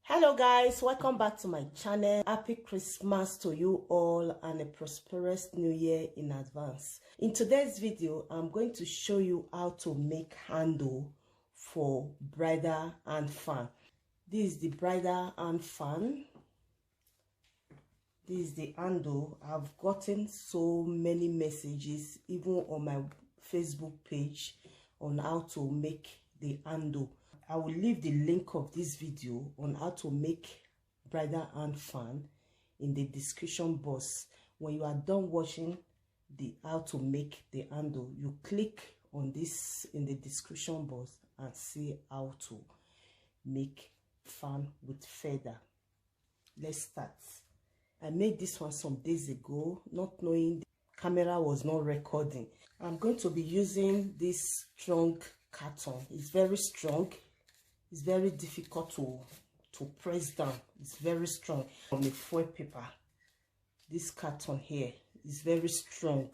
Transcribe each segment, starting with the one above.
Hello guys, welcome back to my channel. Happy Christmas to you all and a prosperous new year in advance. In today's video, I'm going to show you how to make handle for bridal and fan. This is the bridal and fan. This is the handle. I've gotten so many messages even on my Facebook page on how to make the handle. I will leave the link of this video on how to make bridal and fan in the description box. When you are done watching the how to make the handle, you click on this in the description box and see how to make fan with feather. Let's start. I made this one some days ago, not knowing the camera was not recording. I'm going to be using this strong carton. It's very strong. It's very difficult to press down. It's very strong. On the foil paper, this carton here is very strong.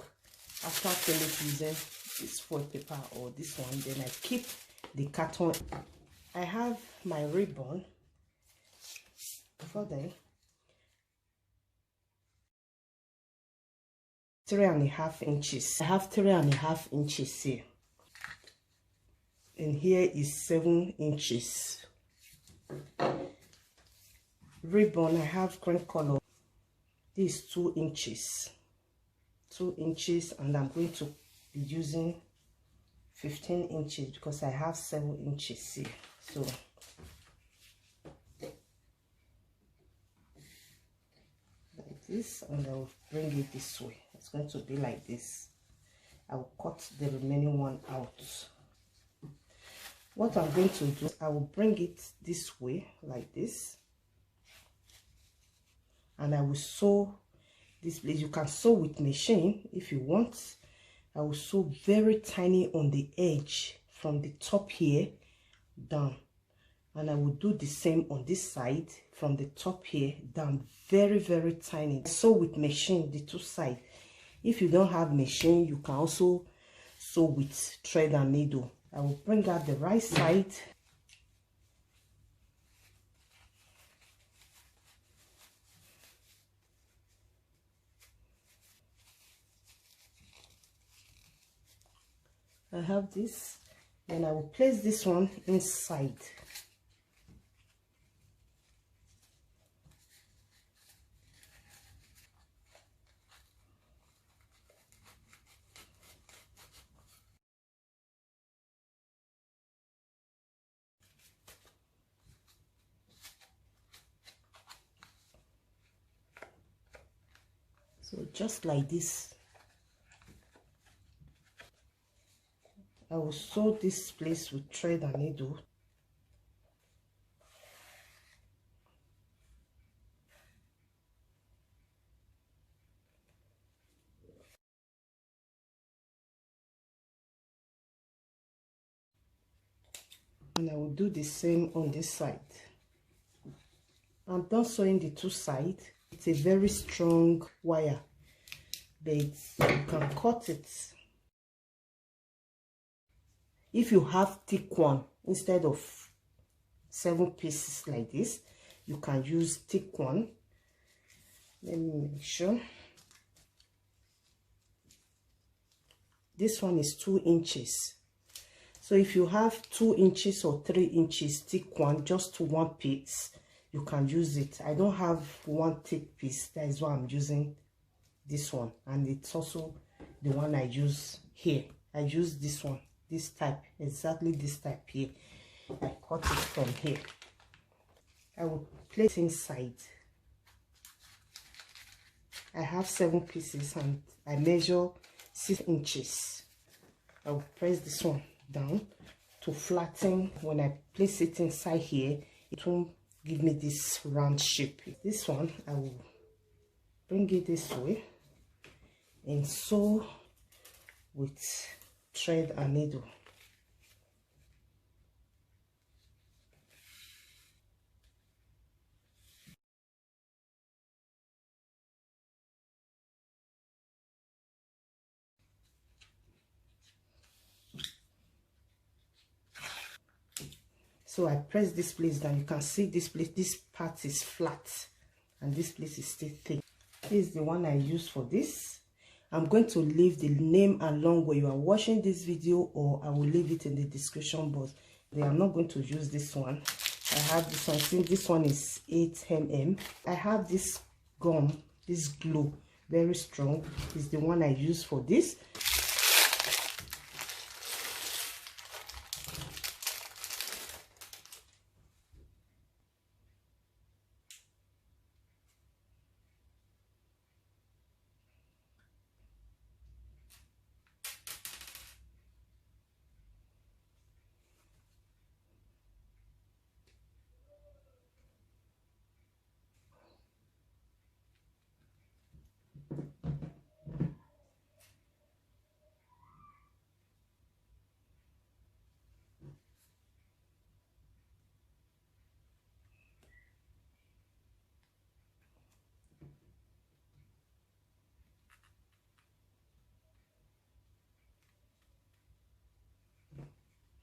After finished using this foil paper or this one, then I keep the carton. I have my ribbon. Before then, 3.5 inches. I have 3.5 inches here. And here is 7 inches. Ribbon, I have green color. This is 2 inches. 2 inches, and I'm going to be using 15 inches because I have 7 inches here. So like this, and I will bring it this way. It's going to be like this. I will cut the remaining one out. What I'm going to do, I will bring it this way like this, and I will sew this place. You can sew with machine if you want. I will sew very tiny on the edge from the top here down, and I will do the same on this side from the top here down, very tiny. Sew with machine the two sides. If you don't have machine, you can also sew with thread and needle. I will bring out the right side. I have this, then I will place this one inside. So just like this, I will sew this place with thread and needle. And I will do the same on this side. I'm done sewing the two sides. It's a very strong wire, but you can cut it. If you have thick one, instead of 7 pieces like this, you can use thick one. Let me make sure. This one is 2 inches. So if you have 2 inches or 3 inches thick one, just 1 piece, you can use it. I don't have 1 thick piece. That is why I'm using this one, and it's also the one I use here. I use this one, this type, exactly this type here. I cut it from here. I will place inside. I have 7 pieces and I measure 6 inches. I will press this one down to flatten. When I place it inside here, it won't give me this round shape. This one, I will bring it this way and sew with thread and needle. So I press this place down. You can see this place, this part is flat and this place is still thick. This is the one I use for this. I'm going to leave the name along where you are watching this video, or I will leave it in the description box. I'm not going to use this one. I have this one. Since this one is 8 mm, I have this gum, this glue, very strong. Is the one I use for this.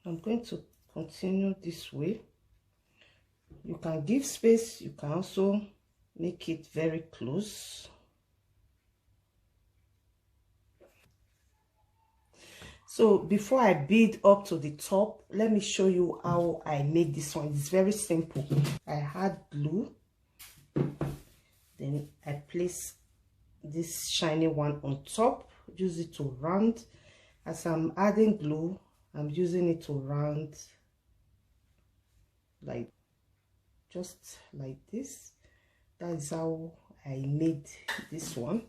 I'm going to continue this way. You can give space, you can also make it very close. So before I bead up to the top, let me show you how I made this one. It's very simple. I had glue, then I place this shiny one on top, use it to round. As I'm adding glue, I'm using it to round, like just like this. That is how I made this one.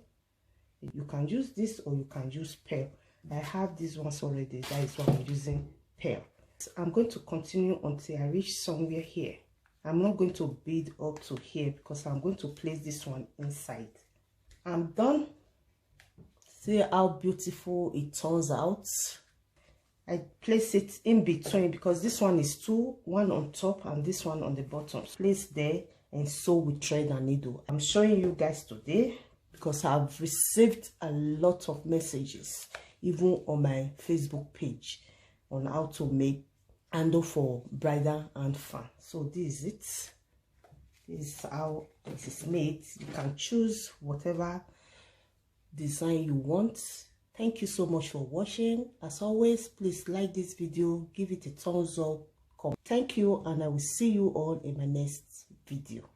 You can use this or you can use pearl. I have these ones already. That is why I'm using pearl. So I'm going to continue until I reach somewhere here. I'm not going to bead up to here because I'm going to place this one inside. I'm done. See how beautiful it turns out. I place it in between because this one is two, one on top and this one on the bottom. Place there and sew with thread and needle. I'm showing you guys today because I've received a lot of messages, even on my Facebook page, on how to make handle for bridal and fan. So this is it. This is how it is made. You can choose whatever design you want. Thank you so much for watching. As always, please like this video, give it a thumbs up, comment. Thank you, and I will see you all in my next video.